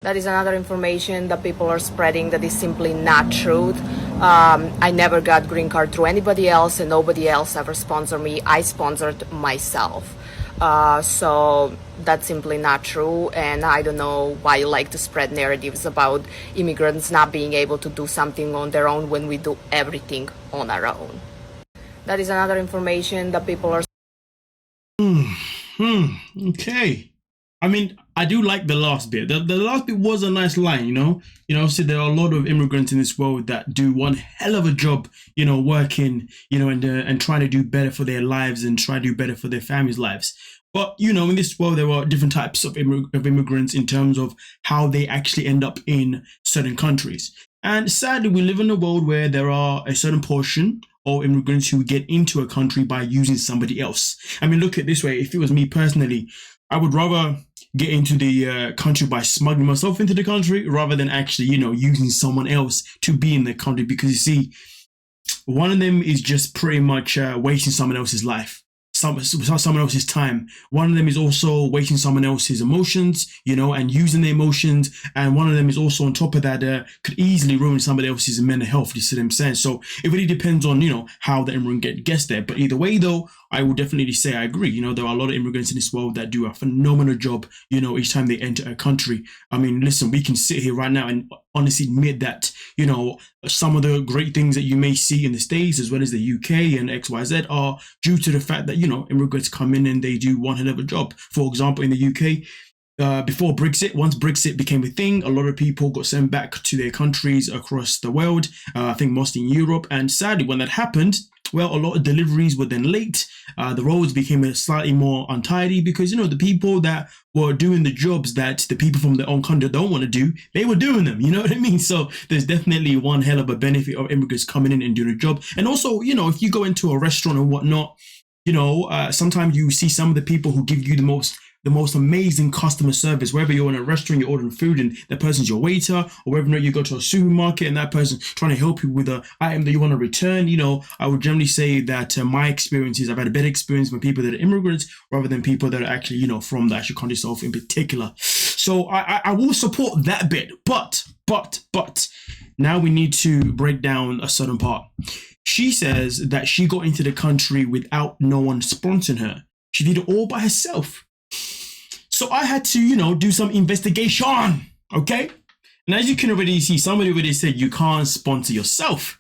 That is another information that people are spreading that is simply not true. I never got green card through anybody else, and nobody else ever sponsored me. I sponsored myself. So that's simply not true, and I don't know why you like to spread narratives about immigrants not being able to do something on their own when we do everything on our own. That is another information that people are... Okay. I mean, I do like the last bit. The last bit was a nice line, so there are a lot of immigrants in this world that do one hell of a job, working, and trying to do better for their lives and try to do better for their families' lives. But, in this world, there are different types of immigrants in terms of how they actually end up in certain countries. And sadly, we live in a world where there are a certain portion of immigrants who get into a country by using somebody else. I mean, look at it this way. If it was me personally, I would rather get into the country by smuggling myself into the country rather than actually, using someone else to be in the country. Because you see, one of them is just pretty much wasting someone else's life, someone else's time. One of them is also wasting someone else's emotions, and using their emotions. And one of them is also on top of that could easily ruin somebody else's mental health. You see what I'm saying? So it really depends on, how the immigrant gets there. But either way, though, I would definitely say I agree. There are a lot of immigrants in this world that do a phenomenal job, each time they enter a country. I mean, listen, we can sit here right now and honestly admit that, some of the great things that you may see in the States as well as the UK and XYZ are due to the fact that, immigrants come in and they do one hell of a job. For example, in the UK, before Brexit, once Brexit became a thing, a lot of people got sent back to their countries across the world, I think mostly in Europe. And sadly, when that happened, well, a lot of deliveries were then late. The roads became slightly more untidy because, the people that were doing the jobs that the people from their own country don't want to do, they were doing them. You know what I mean? So there's definitely one hell of a benefit of immigrants coming in and doing a job. And also, if you go into a restaurant or whatnot, sometimes you see some of the people who give you the most amazing customer service. Whether you're in a restaurant, you're ordering food and that person's your waiter, or whether or not you go to a supermarket and that person's trying to help you with an item that you want to return, I would generally say that my experiences, I've had a better experience with people that are immigrants rather than people that are actually, from the actual country itself in particular. So I will support that bit, but now we need to break down a certain part. She says that she got into the country without no one sponsoring her. She did it all by herself. So I had to, do some investigation, okay? And as you can already see, somebody already said you can't sponsor yourself,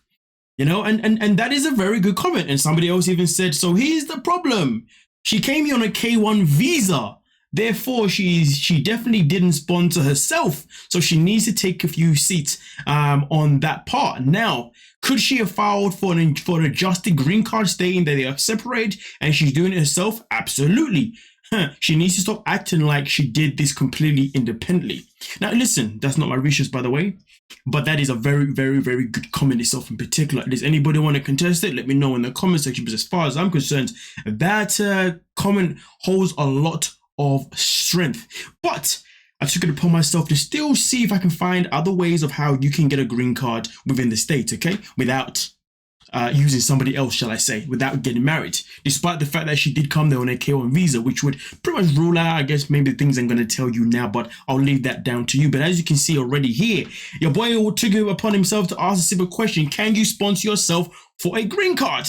and that is a very good comment. And somebody else even said, so here's the problem. She came here on a K1 visa. Therefore, she definitely didn't sponsor herself. So she needs to take a few seats on that part. Now, could she have filed for an adjusted green card stating that they are separate and she's doing it herself? Absolutely. She needs to stop acting like she did this completely independently. Now, listen, that's not my research, by the way, but that is a very, very, very good comment itself in particular. Does anybody want to contest it? Let me know in the comment section, because as far as I'm concerned, that comment holds a lot of strength. But I took it upon myself to still see if I can find other ways of how you can get a green card within the States, okay? Without using somebody else, shall I say, without getting married, despite the fact that she did come there on a K1 visa, which would pretty much rule out, I guess, maybe the things I'm going to tell you now, but I'll leave that down to you. But as you can see already here, your boy took it upon himself to ask a simple question: can you sponsor yourself for a green card?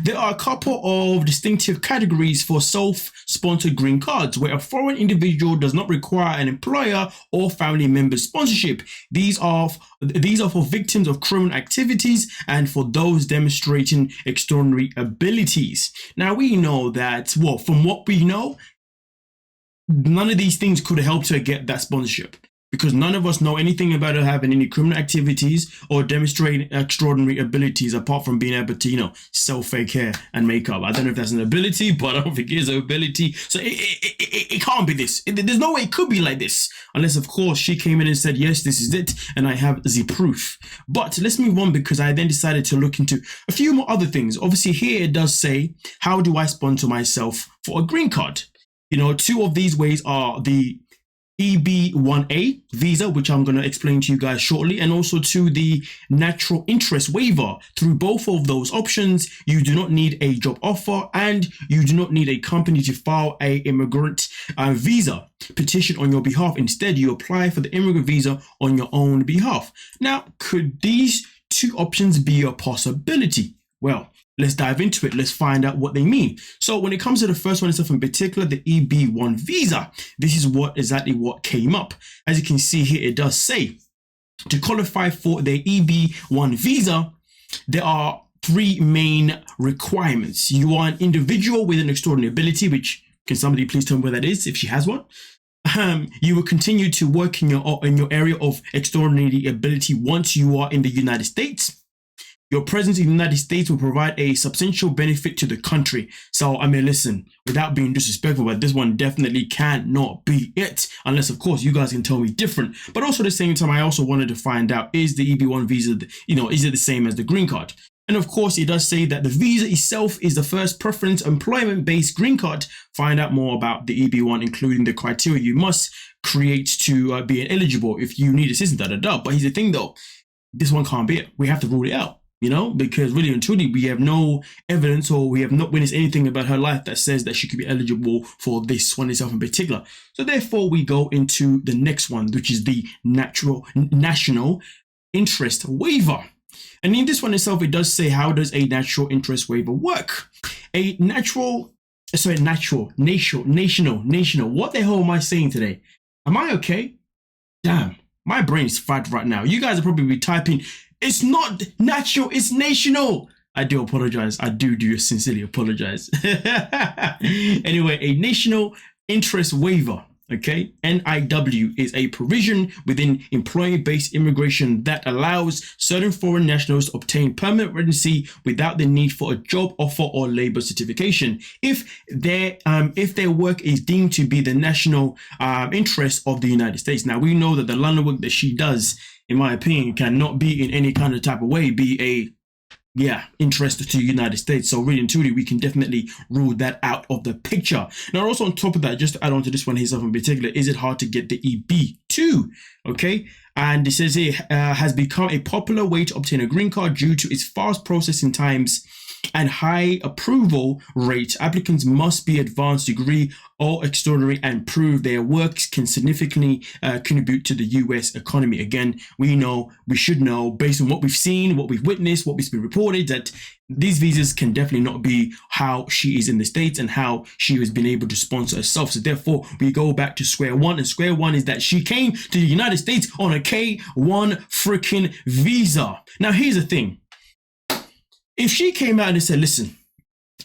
There are a couple of distinctive categories for self-sponsored green cards where a foreign individual does not require an employer or family member sponsorship. These are for victims of criminal activities and for those demonstrating extraordinary abilities. Now, we know that, well, from what we know, none of these things could help her get that sponsorship, because none of us know anything about her having any criminal activities or demonstrating extraordinary abilities apart from being able to, sell fake hair and makeup. I don't know if that's an ability, but I don't think it is an ability. So it can't be this. There's no way it could be like this. Unless, of course, she came in and said, yes, this is it, and I have the proof. But let's move on, because I then decided to look into a few more other things. Obviously, here it does say, how do I sponsor myself for a green card? Two of these ways are the EB1A visa, which I'm going to explain to you guys shortly, and also to the natural interest waiver. Through both of those options, you do not need a job offer and you do not need a company to file a immigrant visa petition on your behalf. Instead, you apply for the immigrant visa on your own behalf. Now, could these two options be a possibility? Well, let's dive into it. Let's find out what they mean. So when it comes to the first one itself in particular, the EB1 visa, this is exactly what came up. As you can see here, it does say to qualify for the EB1 visa, there are three main requirements. You are an individual with an extraordinary ability, which can somebody please tell me where that is if she has one? You will continue to work in your area of extraordinary ability once you are in the United States. Your presence in the United States will provide a substantial benefit to the country. So, I mean, listen, without being disrespectful, but this one definitely cannot be it. Unless, of course, you guys can tell me different. But also at the same time, I also wanted to find out, is the EB1 visa, is it the same as the green card? And of course, it does say that the visa itself is the first preference employment-based green card. Find out more about the EB1, including the criteria you must create to be eligible if you need assistance, But here's the thing, though. This one can't be it. We have to rule it out. Because really and truly, we have no evidence or we have not witnessed anything about her life that says that she could be eligible for this one itself in particular. So therefore, we go into the next one, which is the national interest waiver. And in this one itself, it does say, how does a natural interest waiver work? National. What the hell am I saying today? Am I okay? Damn, my brain is fried right now. You guys are probably typing, it's not natural, it's national. I do apologize. I do sincerely apologize. Anyway, a national interest waiver, okay? NIW is a provision within employment-based immigration that allows certain foreign nationals to obtain permanent residency without the need for a job offer or labor certification if their work is deemed to be the national interest of the United States. Now, we know that the London work that she does, in my opinion, cannot be in any kind of type of way be a interest to the United States. So really and truly, we can definitely rule that out of the picture. Now, also on top of that, just to add on to this one itself in particular, is it hard to get the EB2? Okay. And it says it has become a popular way to obtain a green card due to its fast processing times and high approval rate. Applicants must be advanced degree or extraordinary and prove their works can significantly contribute to the US economy. Again, we should know based on what we've seen, what we've witnessed, what has been reported, that these visas can definitely not be how she is in the States and how she has been able to sponsor herself. So therefore, we go back to square one, and square one is that she came to the United States on a K1 freaking visa. Now, here's the thing. If she came out and said, listen,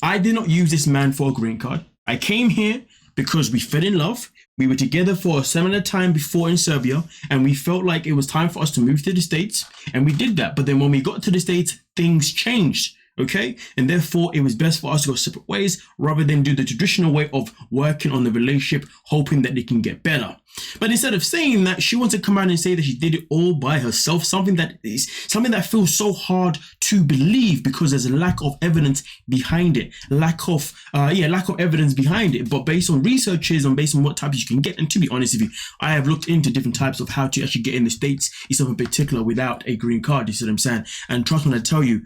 I did not use this man for a green card. I came here because we fell in love. We were together for a similar time before in Serbia, and we felt like it was time for us to move to the States, and we did that. But then when we got to the States, things changed. Okay, and therefore it was best for us to go separate ways rather than do the traditional way of working on the relationship, hoping that they can get better. But instead of saying that, she wants to come out and say that she did it all by herself, something that feels so hard to believe because there's a lack of evidence behind it, lack of evidence behind it. But based on researches and based on what types you can get, and to be honest with you, I have looked into different types of how to actually get in the States, itself in particular, without a green card. You see what I'm saying? And trust me when I tell you,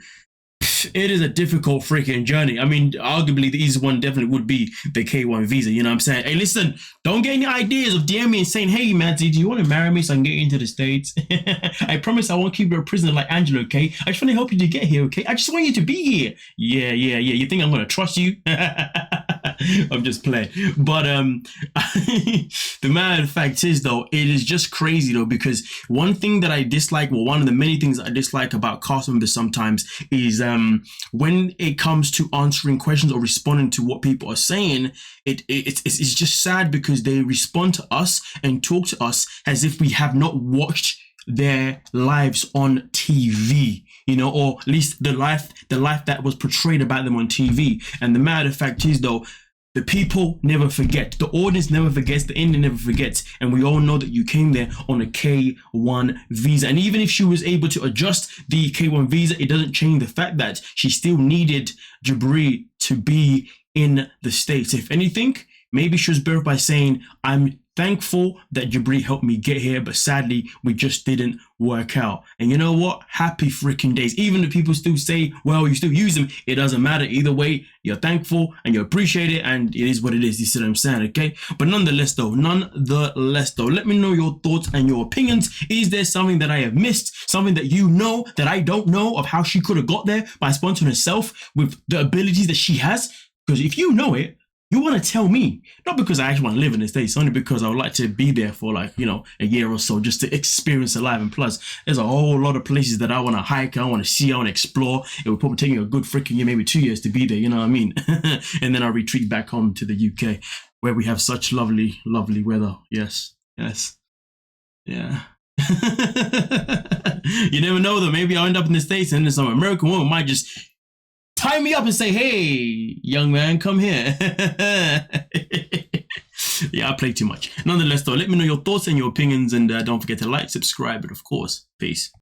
it is a difficult freaking journey. I mean, arguably the easiest one definitely would be the K1 visa. You know what I'm saying? Hey, listen, don't get any ideas of DM me and saying, hey, Madzie, do you want to marry me so I can get into the States? I promise I won't keep you a prisoner like Angela, okay? I just want to help you to get here, okay? I just want you to be here. Yeah. You think I'm going to trust you? I'm just playing. But the matter of fact is, though, it is just crazy, though, because one thing that I dislike, well, one of the many things I dislike about cast members sometimes is when it comes to answering questions or responding to what people are saying, it's just sad because they respond to us and talk to us as if we have not watched their lives on TV, or at least the life that was portrayed about them on TV. And the matter of fact is, though, the people never forget. The audience never forgets. The Indian never forgets. And we all know that you came there on a K1 visa. And even if she was able to adjust the K1 visa, it doesn't change the fact that she still needed Jabri to be in the States. If anything, maybe she was better by saying, I'm thankful that Jabri helped me get here, but sadly, we just didn't work out. And you know what? Happy freaking days. Even if people still say, well, you still use them, it doesn't matter. Either way, you're thankful and you appreciate it, and it is what it is. You see what I'm saying, okay? But nonetheless, though, let me know your thoughts and your opinions. Is there something that I have missed? Something that you know that I don't know of how she could have got there by sponsoring herself with the abilities that she has? Because if you know it, you want to tell me, not because I actually want to live in the States, only because I would like to be there for like, you know, a year or so just to experience it live. And plus, there's a whole lot of places that I want to hike, I want to see, I want to explore. It would probably take me a good freaking year, maybe 2 years to be there, you know what I mean? And then I retreat back home to the UK where we have such lovely, lovely weather. Yes, yes, yeah. You never know though, maybe I'll end up in the States and then some American woman might just tie me up and say, hey, young man, come here. Yeah, I play too much. Nonetheless, though, let me know your thoughts and your opinions, and don't forget to like, subscribe, and of course, peace.